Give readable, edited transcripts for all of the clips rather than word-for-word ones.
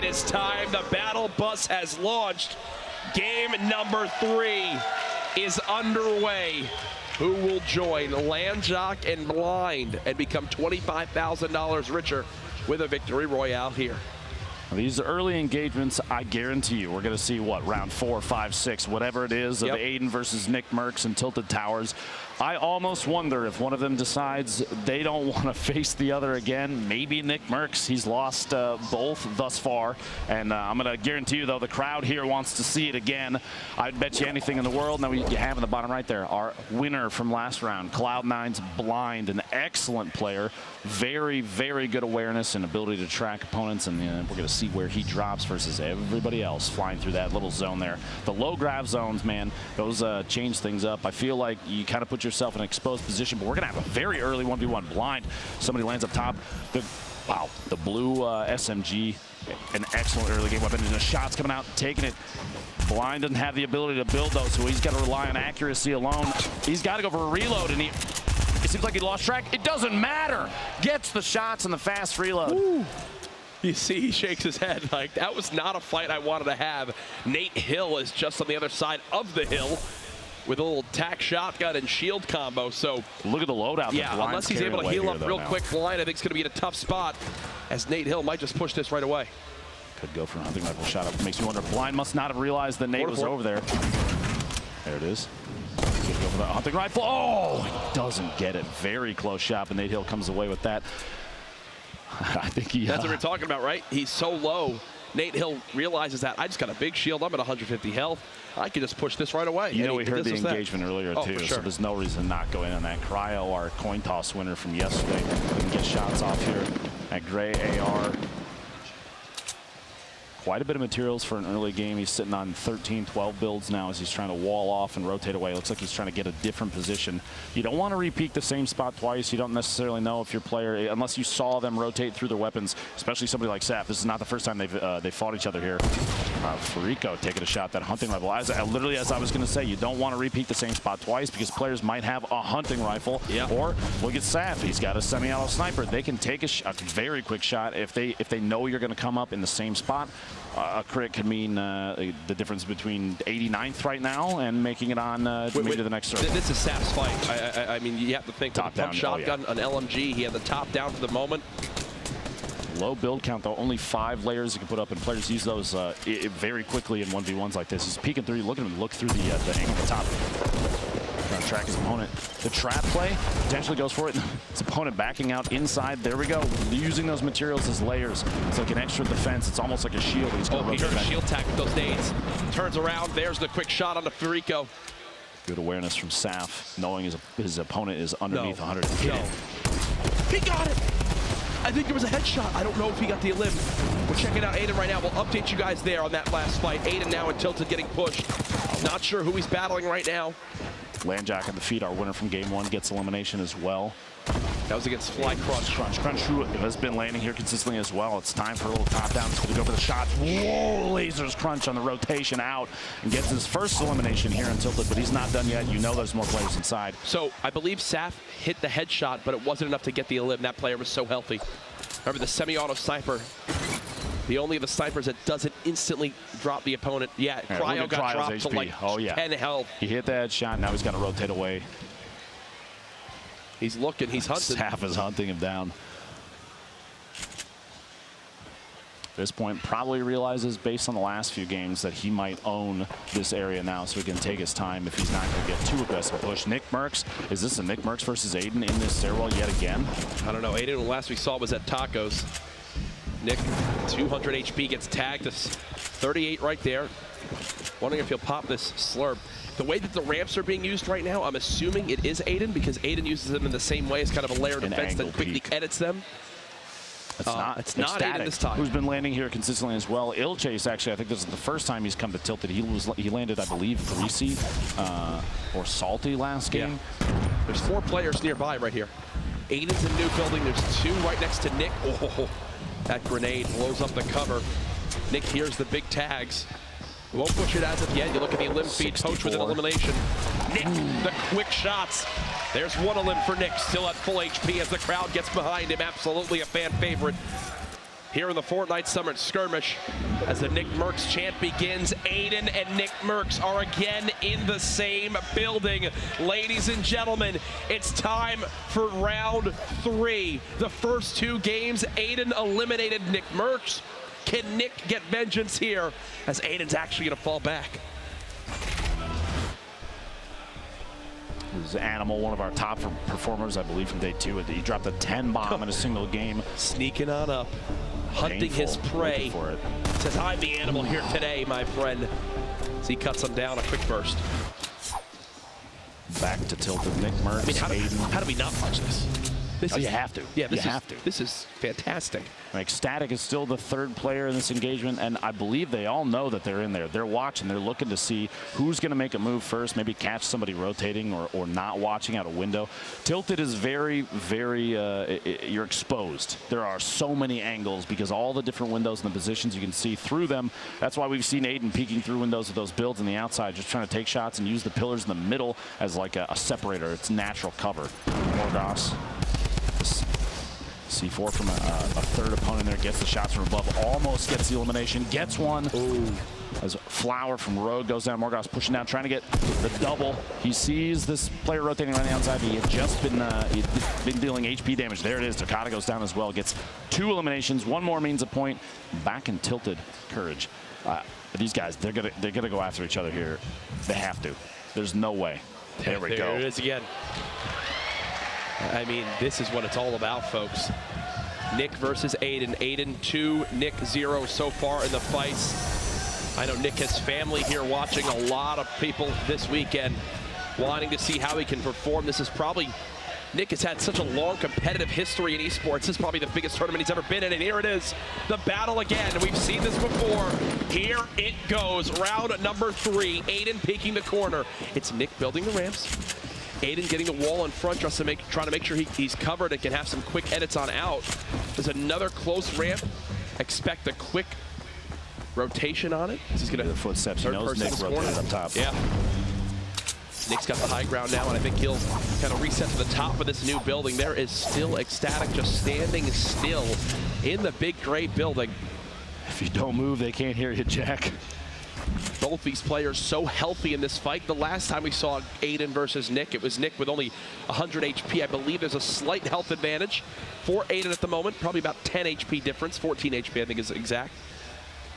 It is time. The battle bus has launched. Game number 3 is underway. Who will join Landjock and Blind and become $25,000 richer with a victory royale here? These early engagements, I guarantee you, we're going to see what, round 4, 5, 6, whatever it is, of Aiden versus Nick Mercs and Tilted Towers. I almost wonder if one of them decides they don't want to face the other again. Maybe Nick Mercs. He's lost both thus far. And I'm going to guarantee you, though, the crowd here wants to see it again. I'd bet you anything in the world. Now, you have in the bottom right there our winner from last round, Cloud9's Blind, an excellent player. Very, very good awareness and ability to track opponents. And we're going to see where he drops versus everybody else flying through that little zone there. The low grav zones, man, those change things up. I feel like you kind of put yourself in an exposed position, but we're going to have a very early 1v1 Blind. Somebody lands up top. The blue SMG, an excellent early game weapon, and the shots coming out, taking it. Blind doesn't have the ability to build those, so he's got to rely on accuracy alone. He's got to go for a reload, and it seems like he lost track. It doesn't matter. Gets the shots and the fast reload. Ooh. You see, he shakes his head like, that was not a fight I wanted to have. Nate Hill is just on the other side of the hill with a little tack shotgun and shield combo. So look at the loadout. Yeah, unless he's able to heal up real quick, Blind I think is going to be in a tough spot, as Nate Hill might just push this right away. Could go for a hunting rifle shot up. Makes me wonder, Blind must not have realized that Nate was over there. There it is. Could go for the hunting rifle. Oh, he doesn't get it. Very close shot, but Nate Hill comes away with that. I think he... That's what we're talking about, right? He's so low. Nate Hill realizes that I just got a big shield. I'm at 150 health. I can just push this right away. You know, we heard the engagement earlier, too, sure. So there's no reason not going in that. Cryo, our coin toss winner from yesterday, couldn't get shots off here. That gray AR. Quite a bit of materials for an early game. He's sitting on 13, 12 builds now as he's trying to wall off and rotate away. Looks like he's trying to get a different position. You don't want to repeat the same spot twice. You don't necessarily know if your player, unless you saw them rotate through their weapons, especially somebody like Saf. This is not the first time they fought each other here. Farico taking a shot, that hunting rifle. Literally, as I was going to say, you don't want to repeat the same spot twice because players might have a hunting rifle. Yep. Or look at Saf. He's got a semi-auto sniper. They can take a very quick shot if they know you're going to come up in the same spot. A crit could mean the difference between 89th right now and making it on maybe to the next circle. This is Saf's fight. I mean, you have to think top down shotgun, an LMG. He had the top down for the moment. Low build count, though. Only 5 layers you can put up, and players use those very quickly in 1v1s like this. He's peeking through. Look at him look through the angle at the top. Trying to track his opponent. The trap play potentially goes for it. His opponent backing out inside. There we go. Using those materials as layers. It's like an extra defense. It's almost like a shield. He's going to he heard a shield tag with those nades. Turns around. There's the quick shot on the Farico. Good awareness from Saf, knowing his opponent is underneath 100. He got it! I think it was a headshot. I don't know if he got the elim. We're checking out Aiden right now. We'll update you guys there on that last fight. Aiden now and Tilted getting pushed. Not sure who he's battling right now. Landjack on the feet, our winner from game 1, gets elimination as well. That was against Fly Crunch. Crunch, who has been landing here consistently as well. It's time for a little top down. It's going to go for the shot. Whoa, lasers Crunch on the rotation out and gets his first elimination here in Tilted, but he's not done yet. You know there's more players inside. So I believe Saf hit the headshot, but it wasn't enough to get the elim. That player was so healthy. Remember the semi-auto sniper. The only of the snipers that doesn't instantly drop the opponent. Yeah, Cryo got dropped HP. To like 10 health. He hit the headshot. Now he's got to rotate away. He's looking. He's hunting. Saf is hunting him down. At this point, probably realizes based on the last few games that he might own this area now, so he can take his time if he's not going to get too aggressive push. Nick Mercs, is this a Nick Mercs versus Aiden in this stairwell yet again? I don't know. Aiden, last we saw was at Tacos. Nick, 200 HP, gets tagged to 38 right there. Wondering if he'll pop this slurp. The way that the ramps are being used right now, I'm assuming it is Aiden because Aiden uses them in the same way as kind of a layered defense that quickly edits them. It's not Aiden this time. Who's been landing here consistently as well. Illchase, actually, I think this is the first time he's come to Tilted. He landed, I believe, 3C or Salty last game. Yeah. There's 4 players nearby right here. Aiden's in new building. There's 2 right next to Nick. Oh, that grenade blows up the cover. Nick hears the big tags. Won't push it as of yet. You look at the elim feed, Poach with an elimination. Nick, the quick shots. There's 1 elim for Nick, still at full HP as the crowd gets behind him. Absolutely a fan favorite. here in the Fortnite Summer Skirmish. As the Nick Mercs chant begins, Aiden and Nick Mercs are again in the same building. Ladies and gentlemen, it's time for round 3. The first 2 games, Aiden eliminated Nick Mercs. Can Nick get vengeance here? As Aiden's actually going to fall back. This is Animal, one of our top performers, I believe, from day 2. He dropped a 10 bomb in a single game. Sneaking on up, hunting his prey. For it. Says, I'm the animal here today, my friend. As he cuts him down, a quick burst. Back to tilted Nick Mercs. I mean, how do we not watch this? You have to. Yeah, you have to. This is fantastic. Like, Static is still the 3rd player in this engagement, and I believe they all know that they're in there. They're watching. They're looking to see who's going to make a move first, maybe catch somebody rotating or not watching out a window. Tilted is very, very, you're exposed. There are so many angles because all the different windows and the positions you can see through them. That's why we've seen Aiden peeking through windows with those builds on the outside, just trying to take shots and use the pillars in the middle as like a separator. It's natural cover. Morgausse. C4 from a 3rd opponent there, gets the shots from above, almost gets the elimination, gets one. Ooh. As Flower from Rogue goes down, Morgausse pushing down, trying to get the double. He sees this player rotating around the outside. He had just been dealing HP damage. There it is. Takata goes down as well, gets 2 eliminations. 1 more means a point. Back in tilted Courage. These guys, they're gonna go after each other here. They have to. There's no way. There we go. There it is again. I mean, this is what it's all about, folks. Nick versus Aiden. Aiden 2, Nick 0 so far in the fights. I know Nick has family here watching, a lot of people this weekend wanting to see how he can perform. This is probably, Nick has had such a long competitive history in esports. This is probably the biggest tournament he's ever been in, and here it is, the battle again. We've seen this before. Here it goes, round number 3. Aiden peeking the corner. It's Nick building the ramps. Aiden getting the wall in front, just to trying to make sure he's covered and can have some quick edits on out. There's another close ramp. Expect a quick rotation on it. He's going to the footsteps. He knows Nick rotated up top. Yeah. Nick's got the high ground now, and I think he'll kind of reset to the top of this new building. There is still Ecstatic just standing still in the big gray building. If you don't move, they can't hear you, Jack. Both these players so healthy in this fight. The last time we saw Aiden versus Nick, it was Nick with only 100 HP. I believe there's a slight health advantage for Aiden at the moment. Probably about 10 HP difference. 14 HP, I think, is exact.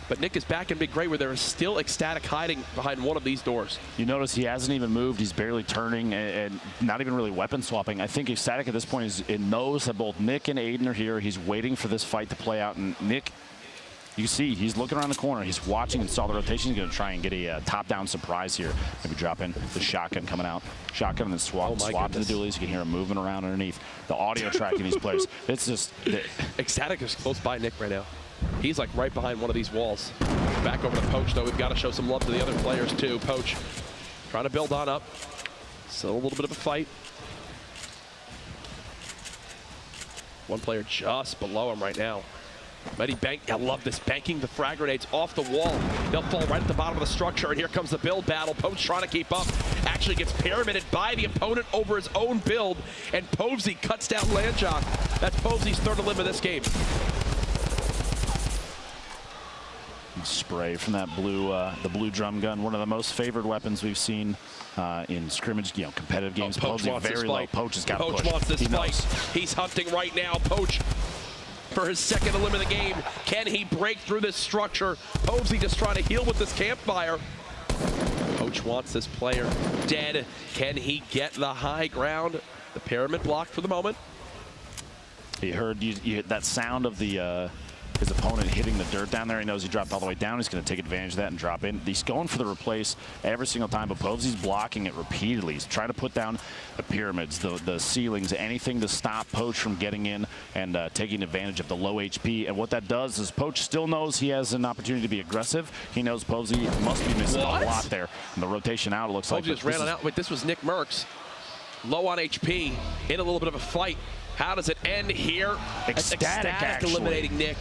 But Nick is back in Big Gray, where there is still Ecstatic hiding behind one of these doors. You notice he hasn't even moved. He's barely turning and not even really weapon swapping. I think Ecstatic at this point knows that both Nick and Aiden are here. He's waiting for this fight to play out. And Nick, you see, he's looking around the corner. He's watching and saw the rotation. He's going to try and get a top-down surprise here. Maybe drop in the shotgun coming out. Shotgun and then swap to the dualies. You can hear him moving around underneath. The audio tracking these players. It's just... Ecstatic is close by Nick right now. He's like right behind one of these walls. Back over to Poach, though. We've got to show some love to the other players, too. Poach trying to build on up. So a little bit of a fight. One player just below him right now. Mighty bank, I love this, banking the frag grenades off the wall. They'll fall right at the bottom of the structure, and here comes the build battle. Poach trying to keep up, actually gets pyramided by the opponent over his own build, and Povsy cuts down Landjock. That's Povsy's 3rd elim of this game. Spray from that the blue drum gun, one of the most favored weapons we've seen in scrimmage, competitive games. Poach wants very this low. fight. Poach has got to push. Poach wants this fight. Knows. He's hunting right now. Poach for his 2nd elim of the game. Can he break through this structure? Povsy just trying to heal with this campfire. Poach wants this player dead. Can he get the high ground? The pyramid blocked for the moment. He heard that sound of his opponent hitting the dirt down there. He knows he dropped all the way down. He's going to take advantage of that and drop in. He's going for the replace every single time, but Povsy's blocking it repeatedly. He's trying to put down the pyramids, the ceilings, anything to stop Poach from getting in and taking advantage of the low HP. And what that does is Poach still knows he has an opportunity to be aggressive. He knows Povsy must be missing a lot there. And the rotation out, it looks like. Povsy just ran out. Wait, this was Nick Mercs. Low on HP, in a little bit of a fight. How does it end here? Ecstatic eliminating Nick.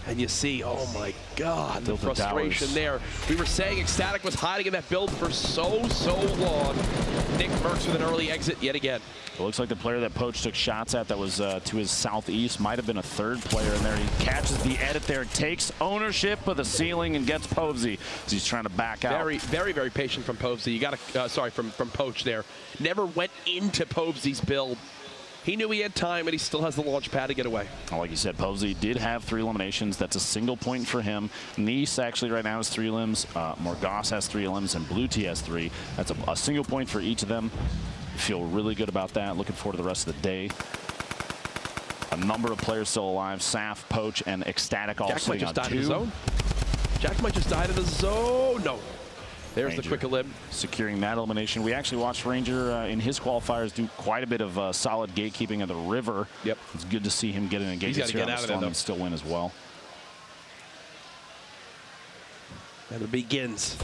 And you see, oh my God, the Tilted frustration Towers. there. We were saying Ecstatic was hiding in that build for so long. Nick Mercs with an early exit yet again. It looks like the player that Poach took shots at that was to his southeast might have been a third player in there. He catches the edit there, takes ownership of the ceiling and gets Povesy as he's trying to back out. Very patient from Povesy. You got to, sorry, from Poach there. Never went into Povesy's build. He knew he had time, and he still has the launch pad to get away. Like you said, Povesy did have 3 eliminations. That's a single point for him. Nice actually right now has 3 limbs. Morgausse has 3 limbs, and Blue T has 3. That's a single point for each of them. Feel really good about that. Looking forward to the rest of the day. A number of players still alive. Saf, Poach, and Ecstatic all Jack might sitting just on died in 2. the zone. Jack might just died in the zone. No. There's Ranger the quick elim. securing that elimination. We actually watched Ranger in his qualifiers do quite a bit of solid gatekeeping of the river. Yep. It's good to see him get an engagement here on the storm and still win as well. And it begins.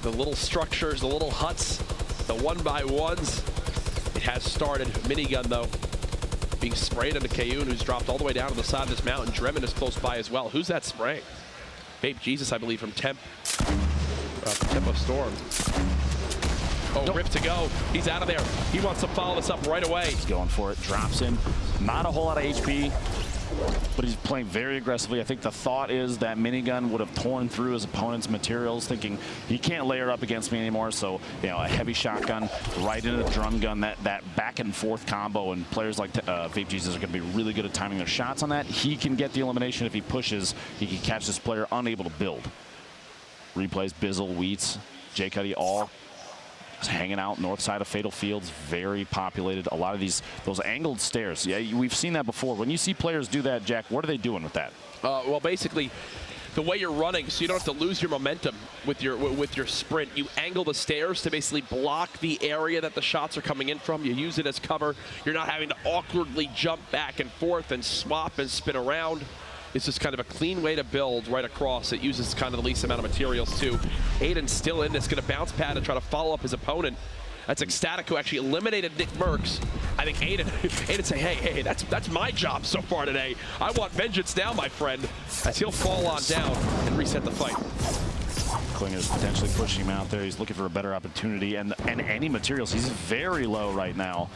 The little structures, the little huts, the 1x1s. It has started. Minigun, though, being sprayed into Kayun, who's dropped all the way down to the side of this mountain. Dremin is close by as well. Who's that spraying? Babe Jesus, I believe, from Tempo Storm. Oh, nope. Rip to go. He's out of there. He wants to follow this up right away. He's going for it. Drops in. Not a whole lot of HP, but he's playing very aggressively. I think the thought is that Minigun would have torn through his opponent's materials, thinking he can't layer up against me anymore. So, you know, a heavy shotgun right into the drum gun, that back and forth combo, and players like Vape Jesus are going to be really good at timing their shots on that. He can get the elimination if he pushes. He can catch this player unable to build. Replays, Bizzle, Wheats, J. Cuddy, all hanging out north side of Fatal Fields. Very populated. A lot of those angled stairs. Yeah, we've seen that before. When you see players do that, Jack, what are they doing with that? Well, basically, the way you're running, so you don't have to lose your momentum with your sprint. You angle the stairs to basically block the area that the shots are coming in from. You use it as cover. You're not having to awkwardly jump back and forth and swap and spin around. It's just kind of a clean way to build right across. It uses kind of the least amount of materials too. Aiden's still in this, going to bounce pad and try to follow up his opponent. That's Ecstatic, who actually eliminated Nick Mercs. I think Aiden say, hey, that's my job so far today. I want vengeance now, my friend, as he'll fall on down and reset the fight. Klinger's potentially pushing him out there. He's looking for a better opportunity and any materials. He's very low right now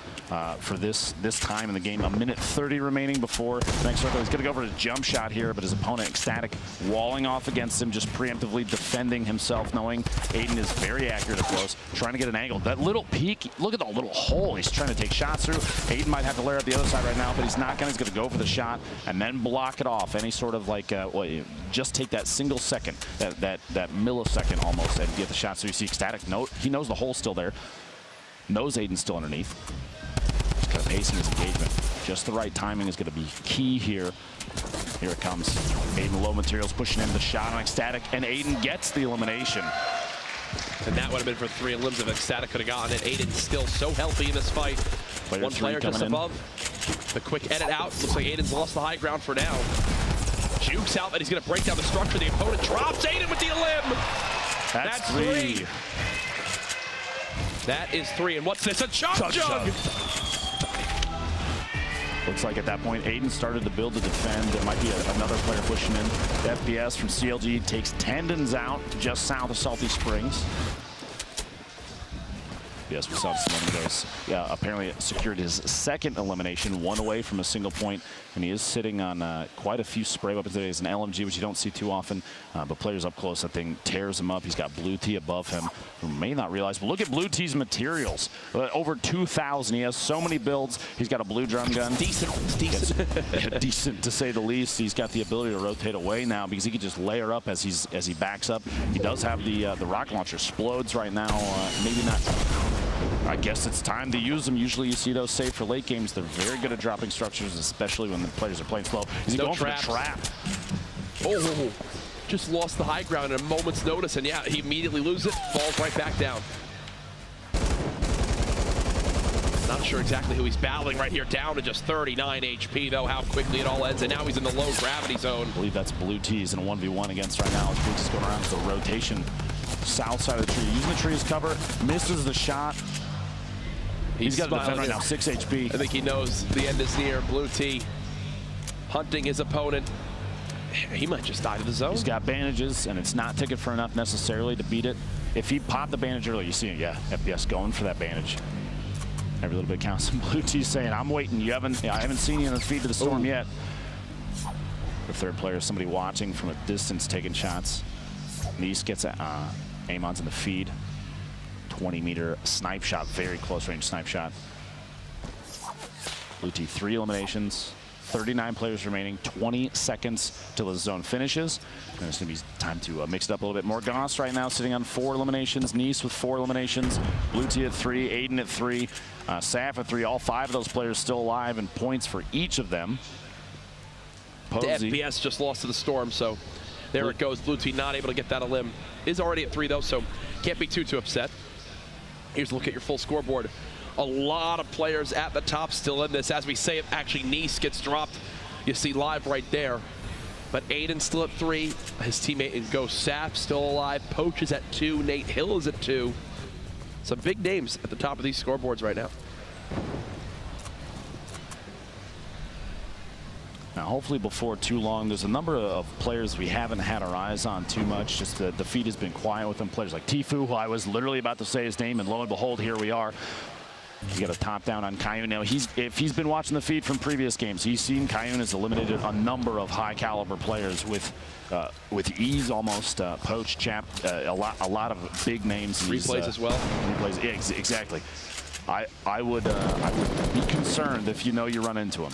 for this time in the game. 1:30 remaining before the next circle. He's going to go for a jump shot here, but his opponent, Ecstatic, walling off against him, just preemptively defending himself, knowing Aiden is very accurate at close, trying to get an angle. That little peek, look at the little hole he's trying to take shots through. Aiden might have to layer up the other side right now, but he's not going to. He's going to go for the shot and then block it off. Any sort of like, just take that single second, that millisecond almost, and get the shot. So you see Ecstatic, he knows the hole's still there, knows Aiden's still underneath. Just kind of pacing his engagement. Just the right timing is going to be key here. Here it comes. Aiden low materials pushing in the shot on Ecstatic, and Aiden gets the elimination. And that would have been for 3 limbs if Ecstatic could have gotten it. Aiden's still so healthy in this fight. One player just above. The quick edit out. Looks like Aiden's lost the high ground for now. Jukes out that he's going to break down the structure. The opponent drops Aiden with the elim. That's 3. That is 3. And what's this? A chug jug. Looks like at that point, Aiden started to build to defend. There might be another player pushing in. The FPS from CLG takes Tendons out just south of Salty Springs. Yes, we saw this a moment ago. Yeah, apparently secured his second elimination, 1 away from a single point, and he is sitting on quite a few spray weapons today. It's an LMG, which you don't see too often, but players up close, that thing tears him up. He's got Blue T above him, who may not realize, but look at Blue T's materials. Over 2,000. He has so many builds. He's got a blue drum gun. Decent. Decent, to say the least. He's got the ability to rotate away now because he can just layer up as he backs up. He does have the rocket launcher. Explodes right now. Maybe not. I guess it's time to use them. Usually you see those saved for late games. They're very good at dropping structures, especially when the players are playing slow. Is he going for the trap? Oh, just lost the high ground at a moment's notice, and yeah, he immediately loses it, falls right back down. Not sure exactly who he's battling right here, down to just 39 HP, though, how quickly it all ends, and now he's in the low gravity zone. I believe that's Blue T's in a 1v1 against right now. Blue T's going around with the rotation. South side of the tree, using the tree as cover, misses the shot. He's got to defend right now, 6 HP. I think he knows the end is near. Blue T hunting his opponent. He might just die to the zone. He's got bandages, and it's not ticket for enough necessarily to beat it. If he popped the bandage early, you see it, yeah, FPS going for that bandage. Every little bit counts. Blue T saying, I'm waiting. I haven't seen you in the feed to the storm yet. The third player is somebody watching from a distance taking shots. Nice gets Amon's in the feed. 20-meter snipe shot, very close range snipe shot. Blue T 3 eliminations. 39 players remaining, 20 seconds till the zone finishes. And it's going to be time to mix it up a little bit. Morgausse right now sitting on 4 eliminations. Nice with 4 eliminations. Blue T at 3, Aiden at 3, Saf at 3. All 5 of those players still alive, and points for each of them. Posey. The FPS just lost to the storm, so there it goes. Blue T not able to get that elim. Is already at 3 though, so can't be too upset. Here's a look at your full scoreboard. A lot of players at the top still in this. As we say it, actually Nice gets dropped. You see live right there. But Aiden still at 3. His teammate in Ghost Saf still alive. Poach is at 2. Nate Hill is at 2. Some big names at the top of these scoreboards right now. Now, hopefully before too long, there's a number of players we haven't had our eyes on too much. Just the feed has been quiet with them. Players like Tfue, who I was literally about to say his name, and lo and behold, here we are. You got a top down on Kayun. Now, if he's been watching the feed from previous games, he's seen Kayun has eliminated a number of high caliber players with ease almost. Poach, Chap, a lot of big names. Replays as well. Replays, yeah, exactly. I would be concerned if you know you run into him.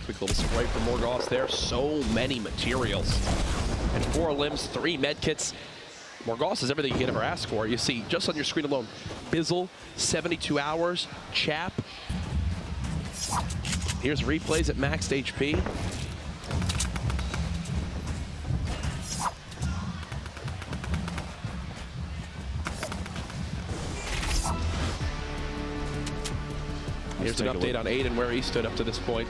Quick little spray from Morgausse there. So many materials. And 4 limbs, 3 medkits. Morgausse is everything you could ever ask for. You see, just on your screen alone, Bizzle, 72 hours, Chap. Here's replays at maxed HP. Here's an update on Aiden, where he stood up to this point.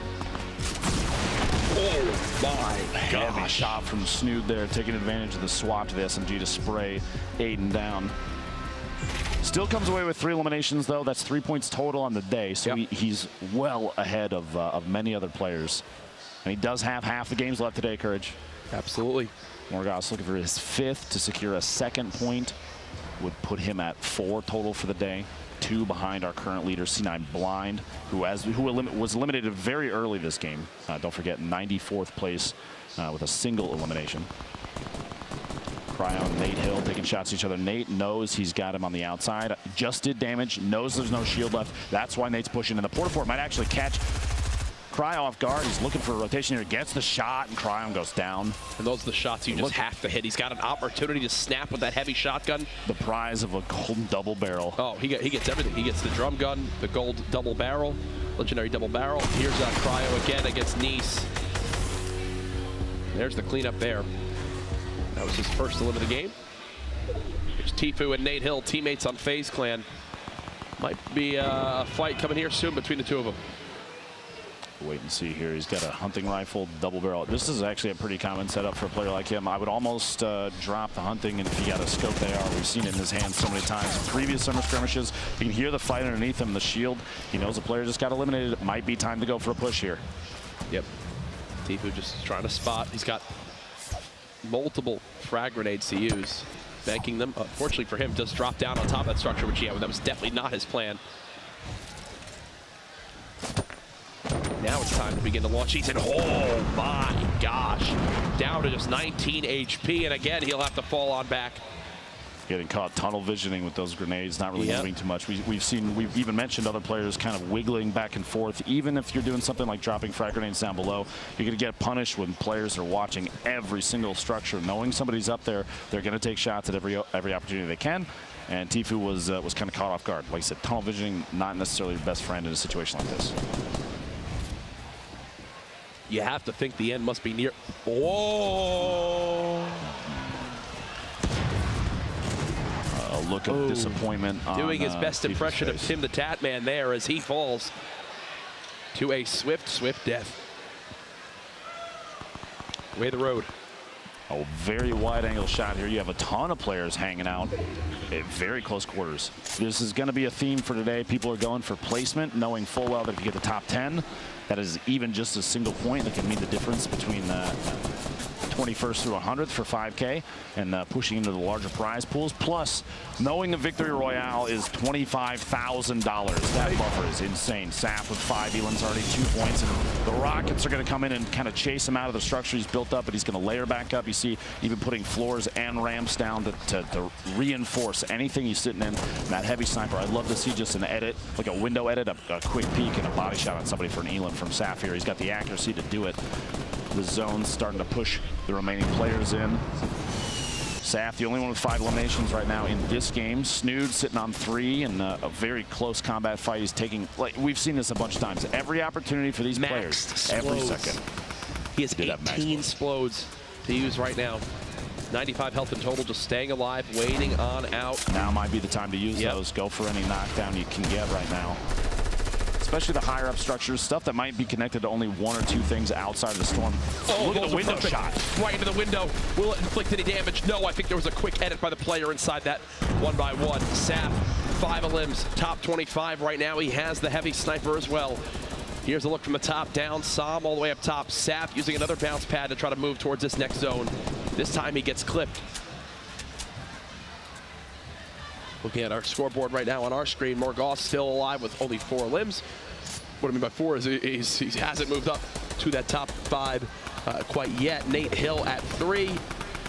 Oh my gosh. Heavy shot from Snood there, taking advantage of the swap to the SMG to spray Aiden down. Still comes away with 3 eliminations, though. That's 3 points total on the day, so he's well ahead of many other players. And he does have half the games left today, Courage. Absolutely. Morgausse looking for his 5th to secure a 2nd point. Would put him at 4 total for the day. 2 behind our current leader, C9 Blind, who was eliminated very early this game. Don't forget, 94th place with a single elimination. Cryo, Nate Hill taking shots at each other. Nate knows he's got him on the outside. Just did damage, knows there's no shield left. That's why Nate's pushing. And the Porta-Fort might actually catch Cryo off guard. He's looking for a rotation here, gets the shot, and Cryo goes down. And those are the shots you just have to hit. He's got an opportunity to snap with that heavy shotgun. The prize of a golden double barrel. Oh, he gets everything. He gets the drum gun, the gold double barrel, legendary double barrel. Here's Cryo again against Nice. There's the cleanup there. That was his first elim of the game. Here's Tfue and Nate Hill, teammates on FaZe Clan. Might be a fight coming here soon between the 2 of them. Wait and see here. He's got a hunting rifle, double barrel. This is actually a pretty common setup for a player like him. I would almost drop the hunting, and if he got a scope AR, we've seen it in his hand so many times in previous summer skirmishes. You can hear the fight underneath him, the shield. He knows the player just got eliminated. It might be time to go for a push here. Yep. Tfue just trying to spot. He's got multiple frag grenades to use, banking them. Unfortunately for him, does drop down on top of that structure, which, yeah, that was definitely not his plan. Now it's time to begin to launch. He's in, oh my gosh, down to just 19 HP, and again, he'll have to fall on back. Getting caught tunnel visioning with those grenades, not really moving too much. We've even mentioned other players kind of wiggling back and forth. Even if you're doing something like dropping frag grenades down below, you're going to get punished when players are watching every single structure. Knowing somebody's up there, they're going to take shots at every opportunity they can. And Tfue was kind of caught off guard. Like I said, tunnel visioning, not necessarily your best friend in a situation like this. You have to think the end must be near. Whoa! A look of disappointment. Doing his best impression of Tim the Tatman there as he falls to a swift death. Way the road. A very wide angle shot here. You have a ton of players hanging out at very close quarters. This is going to be a theme for today. People are going for placement, knowing full well that if you get the top 10, that is even just a single point that can mean the difference between 21st through 100th for 5K and pushing into the larger prize pools. Plus, knowing the Victory Royale is $25,000. That buffer is insane. Saf with 5 elims, already 2 points. And the Rockets are going to come in and kind of chase him out of the structure he's built up, but he's going to layer back up. You see even putting floors and ramps down to reinforce anything he's sitting in. That heavy sniper, I'd love to see just an edit, like a window edit, a quick peek and a body shot on somebody for an elim from Saf here. He's got the accuracy to do it. The zone's starting to push the remaining players in. Saf, the only one with 5 eliminations right now in this game. Snood sitting on 3 in a very close combat fight. He's taking, like we've seen this a bunch of times, every opportunity for these players, every second. He has 18 splodes to use right now. 95 health in total, just staying alive, waiting on out. Now might be the time to use those. Go for any knockdown you can get right now. Especially the higher up structures, stuff that might be connected to only 1 or 2 things outside of the storm. Oh, look at the window shot. Right into the window. Will it inflict any damage? No, I think there was a quick edit by the player inside that 1x1. Saf, 5 elims, top 25 right now. He has the heavy sniper as well. Here's a look from the top down. Sam all the way up top. Saf using another bounce pad to try to move towards this next zone. This time he gets clipped. Looking at our scoreboard right now on our screen, Morgausse still alive with only 4 limbs. What I mean by 4 is he hasn't moved up to that top 5 quite yet. Nate Hill at 3,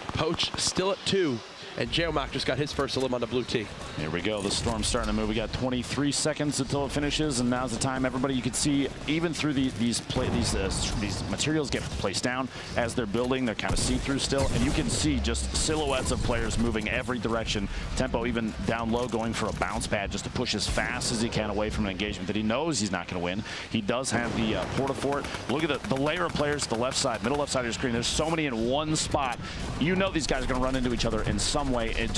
Poach still at 2, and Geomock just got his first elim on the blue tee. Here we go. The storm's starting to move. We got 23 seconds until it finishes, and now's the time. Everybody, you can see even through these materials get placed down as they're building. They're kind of see-through still, and you can see just silhouettes of players moving every direction. Tempo even down low, going for a bounce pad just to push as fast as he can away from an engagement that he knows he's not going to win. He does have the porta-fort. Look at the layer of players to the left side, middle left side of your screen. There's so many in one spot. You know these guys are going to run into each other in some way. It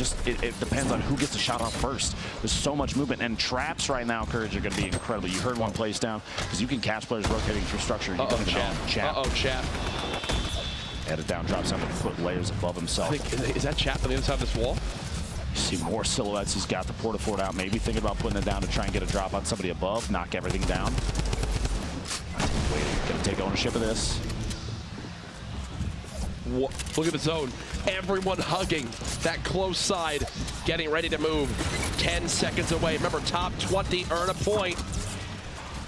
depends on who gets a shot off first. There's so much movement, and traps right now, Courage, are going to be incredible. You heard one place down because you can catch players rotating through structure. Chap. Add it down, drops down to put layers above himself. Is that Chap on the other side of this wall? You see more silhouettes. He's got the porta-fort out, maybe thinking about putting it down to try and get a drop on somebody above, knock everything down. Gonna take ownership of this. Look at the zone. Everyone hugging that close side, getting ready to move. 10 seconds away. Remember, top 20 earn a point.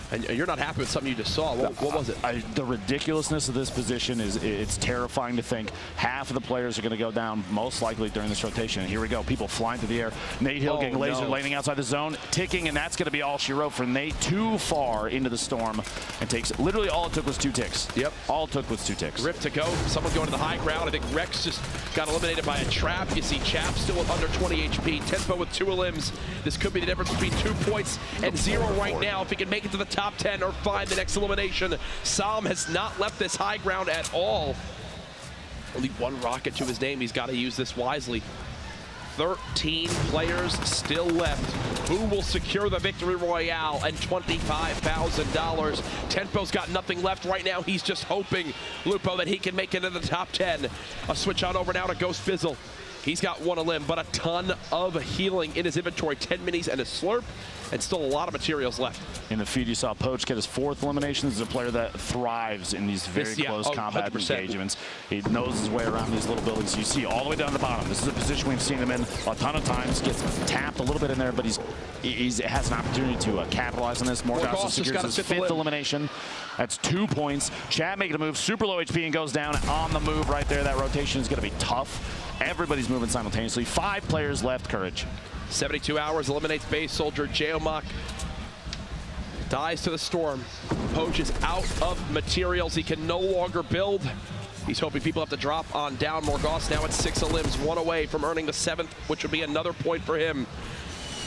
And you're not happy with something you just saw. What was it? The ridiculousness of this position it's terrifying to think half of the players are going to go down most likely during this rotation. And here we go. People flying through the air. Nate Hill getting laser, landing outside the zone, ticking, and that's going to be all she wrote for Nate. Too far into the storm and takes literally all it took was 2 ticks. Yep. All it took was 2 ticks. Rip to go. Someone going to the high ground. I think Rex just got eliminated by a trap. You see Chap still with under 20 HP. Tempo with 2 elims. This could be the difference between 2 points and 0 right now. If he can make it to the top 10 or find the next elimination. Sam has not left this high ground at all. Only 1 rocket to his name. He's got to use this wisely. 13 players still left. Who will secure the Victory Royale and $25,000? Tempo's got nothing left right now. He's just hoping, Lupo, that he can make it into the top 10. A switch on over now to Ghost Fizzle. He's got 1 elim, but a ton of healing in his inventory. 10 minis and a slurp, and still a lot of materials left. In the feed, you saw Poach get his 4th elimination. This is a player that thrives in these very close combat 100%. Engagements. He knows his way around these little buildings. You see all the way down the bottom. This is a position we've seen him in a ton of times. Gets tapped a little bit in there, but he has an opportunity to capitalize on this. Morgausse secures his 5th elimination. That's 2 points. Chad making a move, super low HP, and goes down on the move right there. That rotation is going to be tough. Everybody's moving simultaneously. 5 players left, Courage. 72 hours, eliminates base soldier. Geomock dies to the storm. Poach is out of materials. He can no longer build. He's hoping people have to drop on down. Morgausse now at 6 elims, 1 away from earning the 7th, which would be another point for him.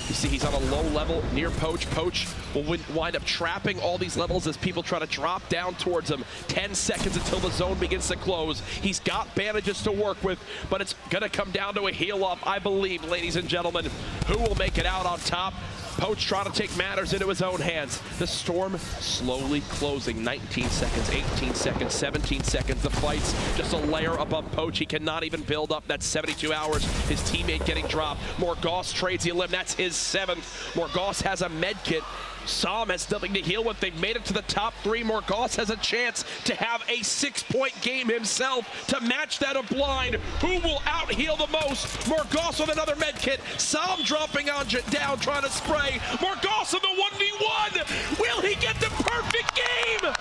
You see he's on a low level near Poach. Poach will wind up trapping all these levels as people try to drop down towards him. 10 seconds until the zone begins to close. He's got bandages to work with, but it's going to come down to a heal up, I believe, ladies and gentlemen. Who will make it out on top? Poach trying to take matters into his own hands. The storm slowly closing. 19 seconds, 18 seconds, 17 seconds. The fight's just a layer above Poach. He cannot even build up. That's 72 hours. His teammate getting dropped. Morgausse trades the elim. That's his 7th. Morgausse has a med kit. Sam has nothing to heal with. They've made it to the top 3. Morgausse has a chance to have a 6-point game himself to match that of Blind. Who will out-heal the most? Morgausse with another med kit. Sam dropping on down, trying to spray. Morgausse in the 1v1. Will he get the perfect game?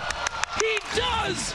He does!